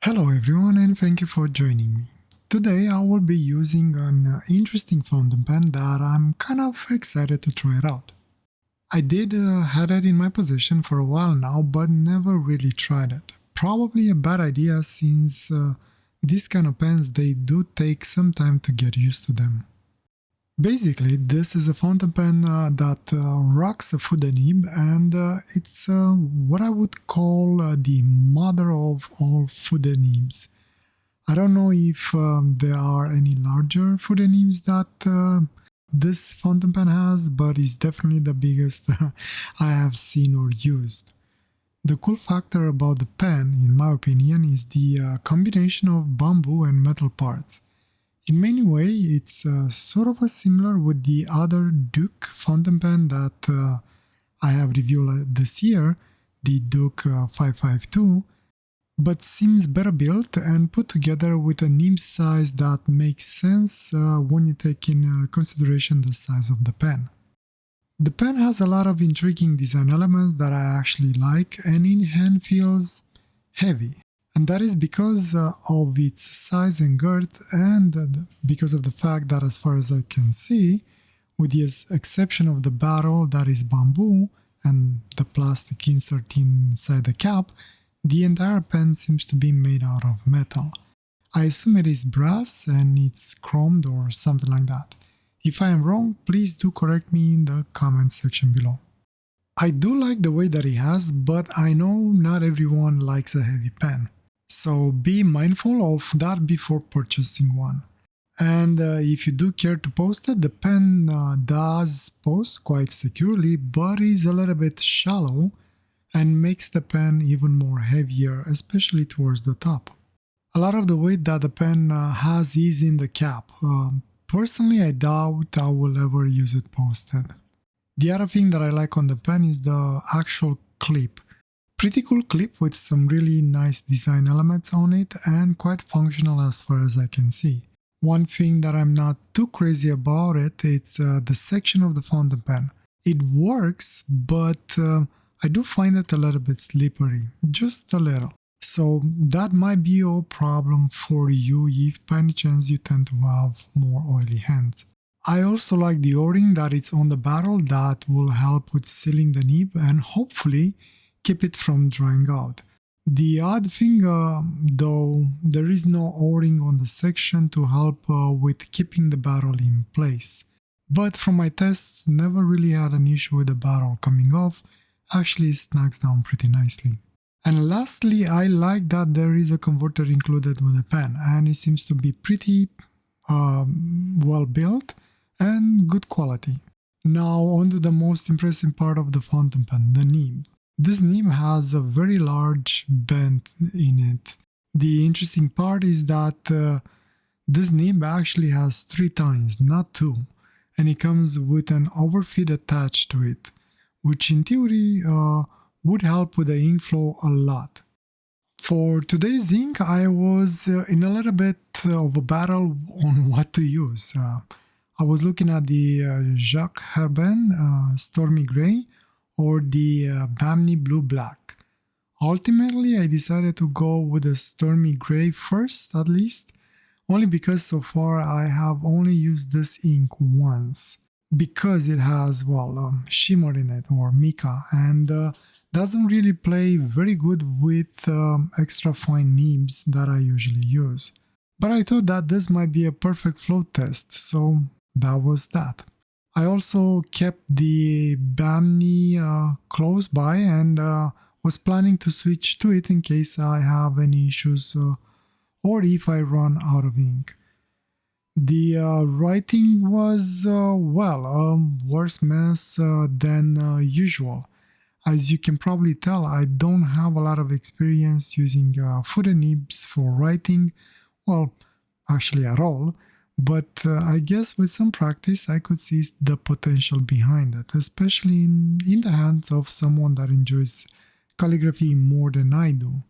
Hello everyone and thank you for joining me. Today I will be using an interesting fountain pen that I'm kind of excited to try it out. I did had it in my possession for a while now but never really tried it. Probably a bad idea since these kind of pens they do take some time to get used to them. Basically, this is a fountain pen that rocks a fude nib and it's what I would call the mother of all fude nibs. I don't know if there are any larger fude nibs that this fountain pen has, but it's definitely the biggest I have seen or used. The cool factor about the pen, in my opinion, is the combination of bamboo and metal parts. In many ways, it's sort of similar with the other Duke fountain pen that I have reviewed this year, the Duke 552, but seems better built and put together with a nib size that makes sense when you take in consideration the size of the pen. The pen has a lot of intriguing design elements that I actually like and in hand feels heavy. And that is because of its size and girth and because of the fact that as far as I can see, with the exception of the barrel that is bamboo and the plastic insert inside the cap, the entire pen seems to be made out of metal. I assume it is brass and it's chromed or something like that. If I am wrong, please do correct me in the comment section below. I do like the way that it has, but I know not everyone likes a heavy pen. So be mindful of that before purchasing one. And if you do care to post it, the pen does post quite securely, but is a little bit shallow and makes the pen even more heavier, especially towards the top. A lot of the weight that the pen has is in the cap. Personally, I doubt I will ever use it posted. The other thing that I like on the pen is the actual clip. Pretty cool clip with some really nice design elements on it and quite functional as far as I can see. One thing that I'm not too crazy about it's the section of the fountain pen. It works, but I do find it a little bit slippery, just a little. So that might be a problem for you if by any chance you tend to have more oily hands. I also like the O-ring that it's on the barrel that will help with sealing the nib and hopefully keep it from drying out. The odd thing though, there is no O-ring on the section to help with keeping the barrel in place. But from my tests, never really had an issue with the barrel coming off, actually it snags down pretty nicely. And lastly, I like that there is a converter included with the pen and it seems to be pretty well built and good quality. Now on to the most impressive part of the fountain pen, the nib. This nib has a very large bend in it. The interesting part is that this nib actually has 3 tines, not 2, and it comes with an overfeed attached to it, which in theory would help with the ink flow a lot. For today's ink, I was in a little bit of a battle on what to use. I was looking at the Jacques Herbin Stormy Gray or the Banmi Blue Black. Ultimately, I decided to go with the Stormy Gray first, at least, only because so far I have only used this ink once. Because it has, shimmer in it, or mica, and doesn't really play very good with extra fine nibs that I usually use. But I thought that this might be a perfect flow test, so that was that. I also kept the Banmi close by and was planning to switch to it in case I have any issues or if I run out of ink. The writing was, worse mess than usual. As you can probably tell, I don't have a lot of experience using fude nibs for writing, actually at all. But I guess with some practice I could see the potential behind it, especially in the hands of someone that enjoys calligraphy more than I do.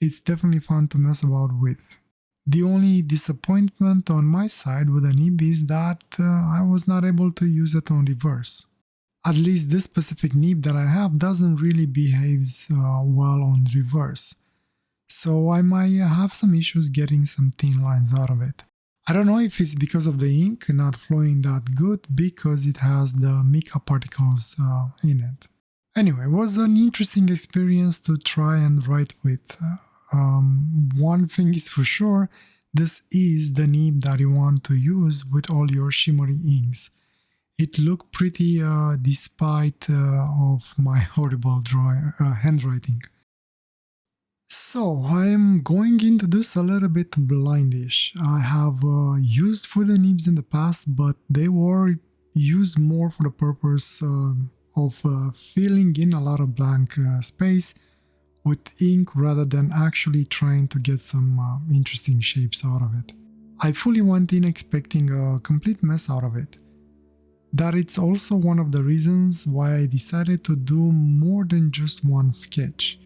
It's definitely fun to mess about with. The only disappointment on my side with a nib is that I was not able to use it on reverse. At least this specific nib that I have doesn't really behave well on reverse. so I might have some issues getting some thin lines out of it. I don't know if it's because of the ink not flowing that good because it has the mica particles in it. Anyway, it was an interesting experience to try and write with. One thing is for sure, this is the nib that you want to use with all your shimmery inks. It looked pretty despite of my horrible handwriting. So I'm going into this a little bit blindish. I have used fude nibs in the past, but they were used more for the purpose of filling in a lot of blank space with ink rather than actually trying to get some interesting shapes out of it. I fully went in expecting a complete mess out of it. That it's also one of the reasons why I decided to do more than just one sketch.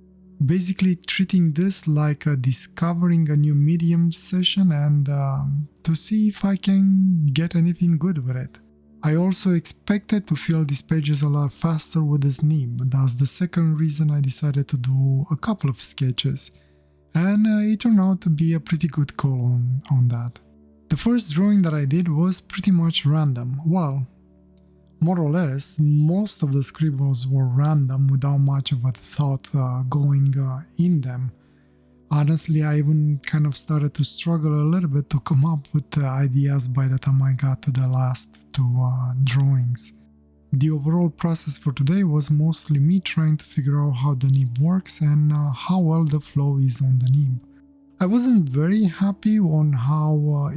Basically treating this like a discovering a new medium session and to see if I can get anything good with it. I also expected to fill these pages a lot faster with this nib. That's the second reason I decided to do a couple of sketches, and it turned out to be a pretty good call on that. The first drawing that I did was pretty much random. Well, more or less, most of the scribbles were random without much of a thought going in them. Honestly, I even kind of started to struggle a little bit to come up with ideas by the time I got to the last two drawings. The overall process for today was mostly me trying to figure out how the nib works and how well the flow is on the nib. I wasn't very happy on how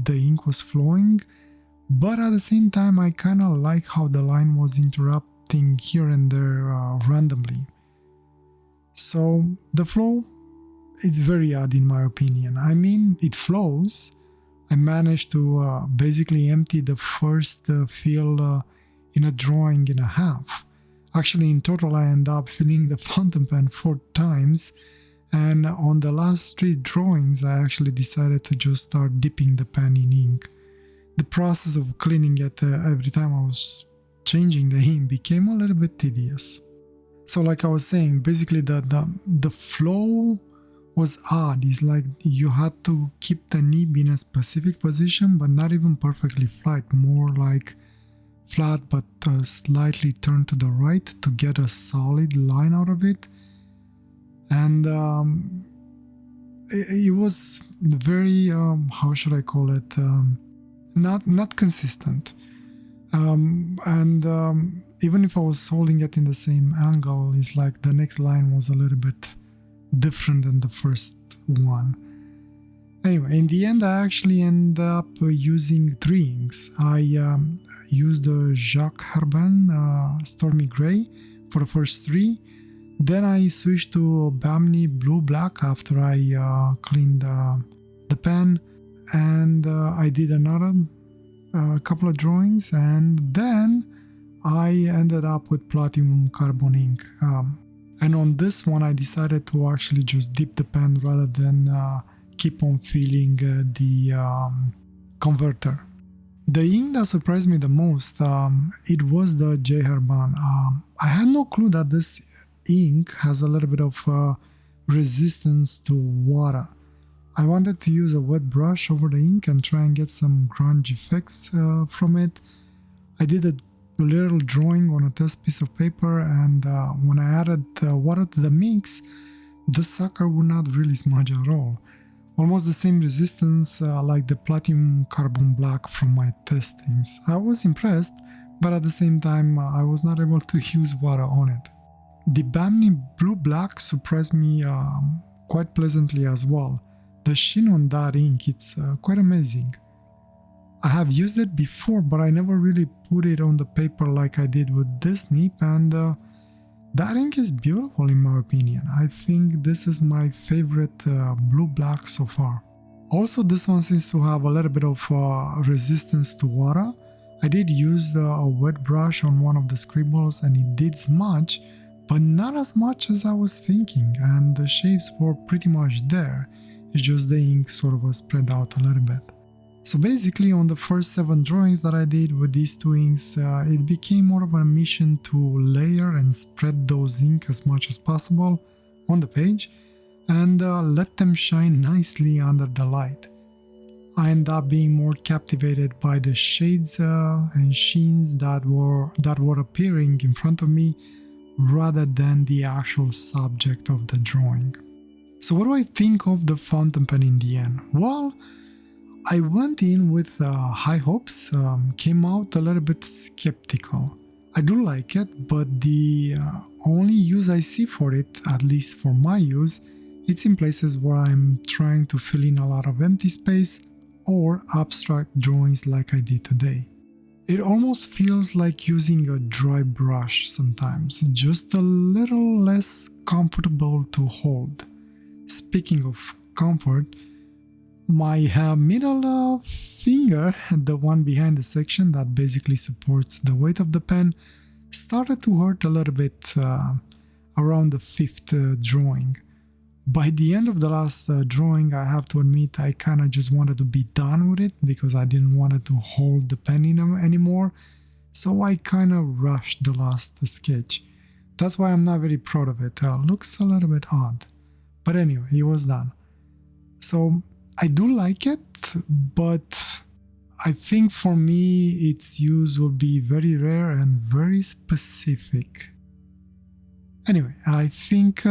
the ink was flowing, but at the same time I kinda like how the line was interrupting here and there randomly. So the flow, it's very odd in my opinion. I mean, it flows. I managed to basically empty the first fill in a drawing and a half. Actually, in total I end up filling the fountain pen 4 times, and on the last 3 drawings I actually decided to just start dipping the pen in ink. The process of cleaning it every time I was changing the ink became a little bit tedious. So like I was saying, basically the flow was odd. It's like you had to keep the nib in a specific position, but not even perfectly flat, more like flat but slightly turned to the right to get a solid line out of it. And it was very, how should I call it, not consistent. Even if I was holding it in the same angle, it's like the next line was a little bit different than the first one. Anyway, in the end I actually ended up using 3 inks. I used the Jacques Herbin Stormy Gray for the first 3. Then I switched to Banmi Blue Black after I cleaned the pen, and I did another couple of drawings, and then I ended up with platinum carbon ink. And on this one I decided to actually just dip the pen rather than keep on filling the converter. The ink that surprised me the most, it was the J. Herbin. I had no clue that this ink has a little bit of resistance to water. I wanted to use a wet brush over the ink and try and get some grunge effects from it. I did a little drawing on a test piece of paper, and when I added water to the mix, the sucker would not really smudge at all. Almost the same resistance like the platinum carbon black from my testings. I was impressed, but at the same time I was not able to use water on it. The Banmi Blue Black surprised me quite pleasantly as well. The sheen on that ink, it's quite amazing. I have used it before, but I never really put it on the paper like I did with this nib, and that ink is beautiful in my opinion. I think this is my favorite blue black so far. Also, this one seems to have a little bit of resistance to water. I did use a wet brush on one of the scribbles and it did smudge, but not as much as I was thinking, and the shapes were pretty much there. It's just the ink sort of was spread out a little bit. So basically on the first 7 drawings that I did with these 2 inks, it became more of a mission to layer and spread those ink as much as possible on the page. and let them shine nicely under the light. I end up being more captivated by the shades and sheens that were appearing in front of me rather than the actual subject of the drawing. So what do I think of the fountain pen in the end? Well, I went in with high hopes, came out a little bit skeptical. I do like it, but the only use I see for it, at least for my use, it's in places where I'm trying to fill in a lot of empty space or abstract drawings like I did today. It almost feels like using a dry brush sometimes, just a little less comfortable to hold. Speaking of comfort, my middle finger, the one behind the section that basically supports the weight of the pen, started to hurt a little bit around the fifth drawing. By the end of the last drawing, I have to admit I kind of just wanted to be done with it because I didn't want to hold the pen in anymore, so I kind of rushed the last sketch. That's why I'm not very proud of it. Looks a little bit odd. But anyway, it was done. So I do like it, but I think for me its use will be very rare and very specific. Anyway, I think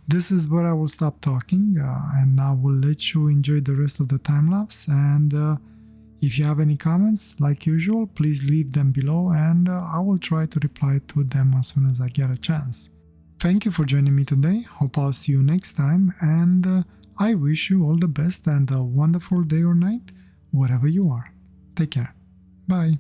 this is where I will stop talking and I will let you enjoy the rest of the time-lapse. And if you have any comments, like usual, please leave them below and I will try to reply to them as soon as I get a chance. Thank you for joining me today. Hope I'll see you next time, and I wish you all the best and a wonderful day or night, wherever you are. Take care. Bye.